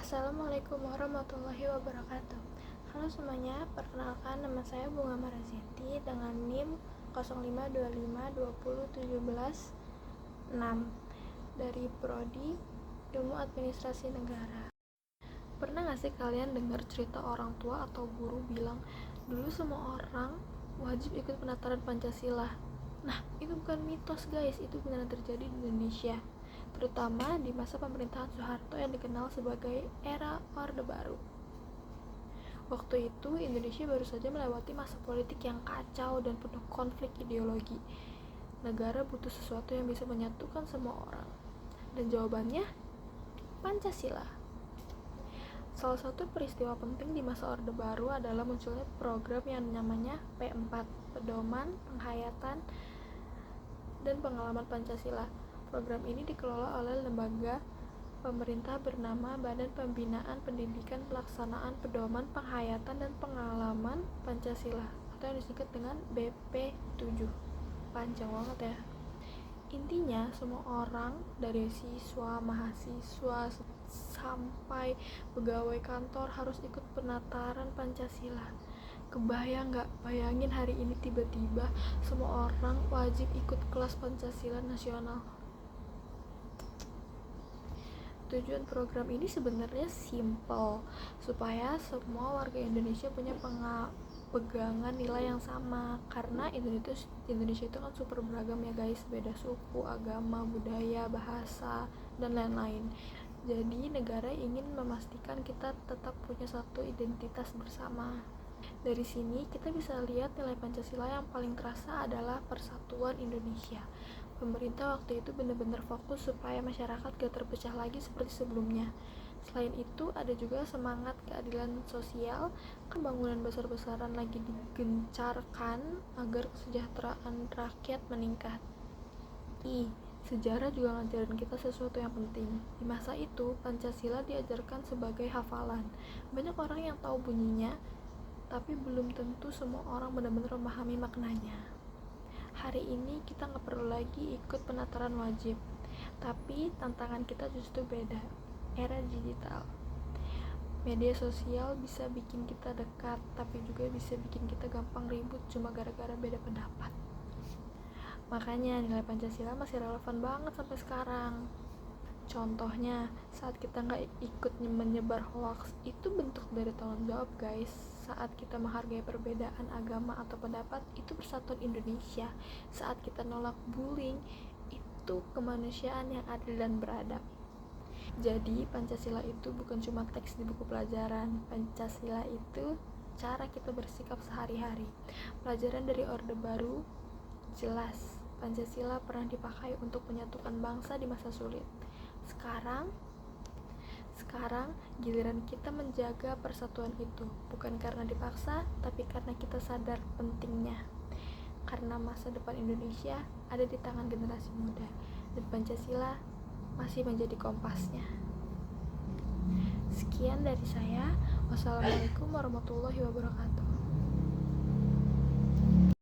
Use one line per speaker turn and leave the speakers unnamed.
Assalamualaikum warahmatullahi wabarakatuh. Halo semuanya, perkenalkan nama saya Bunga Marazeti dengan NIM 05252017 dari Prodi Ilmu Administrasi Negara. Pernah gak sih kalian dengar cerita orang tua atau guru bilang dulu semua orang wajib ikut penataran Pancasila? Nah, itu bukan mitos guys, itu benar terjadi di Indonesia, terutama di masa pemerintahan Soeharto yang dikenal sebagai era Orde Baru. Waktu itu Indonesia baru saja melewati masa politik yang kacau dan penuh konflik ideologi. Negara butuh sesuatu yang bisa menyatukan semua orang, dan jawabannya Pancasila. Salah satu peristiwa penting di masa Orde Baru adalah munculnya program yang namanya P4, Pedoman, Penghayatan, dan Pengalaman Pancasila. Program ini dikelola oleh lembaga pemerintah bernama Badan Pembinaan Pendidikan Pelaksanaan Pedoman, Penghayatan, dan Pengalaman Pancasila, atau yang disingkat dengan BP7. Panjang banget ya. Intinya, semua orang dari siswa, mahasiswa, sampai pegawai kantor harus ikut penataran Pancasila. Kebayang gak? Bayangin hari ini tiba-tiba semua orang wajib ikut kelas Pancasila nasional. Tujuan program ini sebenarnya simple, supaya semua warga Indonesia punya pegangan nilai yang sama, karena Indonesia itu kan super beragam ya guys, beda suku, agama, budaya, bahasa, dan lain-lain. Jadi negara ingin memastikan kita tetap punya satu identitas bersama. Dari sini kita bisa lihat nilai Pancasila yang paling terasa adalah persatuan Indonesia. Pemerintah waktu itu benar-benar fokus supaya masyarakat gak terpecah lagi seperti sebelumnya. Selain itu ada juga semangat keadilan sosial, pembangunan besar-besaran lagi digencarkan agar kesejahteraan rakyat meningkat. Sejarah juga ngajarin kita sesuatu yang penting. Di masa itu, Pancasila diajarkan sebagai hafalan. Banyak orang yang tahu bunyinya, tapi belum tentu semua orang benar-benar memahami maknanya. Hari ini kita gak perlu lagi ikut penataran wajib, tapi tantangan kita justru beda. Era digital, media sosial bisa bikin kita dekat, tapi juga bisa bikin kita gampang ribut cuma gara-gara beda pendapat. Makanya nilai Pancasila masih relevan banget sampai sekarang. Contohnya, saat kita gak ikut menyebar hoax, itu bentuk dari tanggung jawab guys. Saat kita menghargai perbedaan agama atau pendapat, itu persatuan Indonesia. Saat kita nolak bullying, itu kemanusiaan yang adil dan beradab. Jadi Pancasila itu bukan cuma teks di buku pelajaran. Pancasila itu cara kita bersikap sehari-hari. Pelajaran dari Orde Baru jelas, Pancasila pernah dipakai untuk menyatukan bangsa di masa sulit. Sekarang giliran kita menjaga persatuan itu, bukan karena dipaksa, tapi karena kita sadar pentingnya. Karena masa depan Indonesia ada di tangan generasi muda, dan Pancasila masih menjadi kompasnya. Sekian dari saya. Wassalamualaikum warahmatullahi wabarakatuh.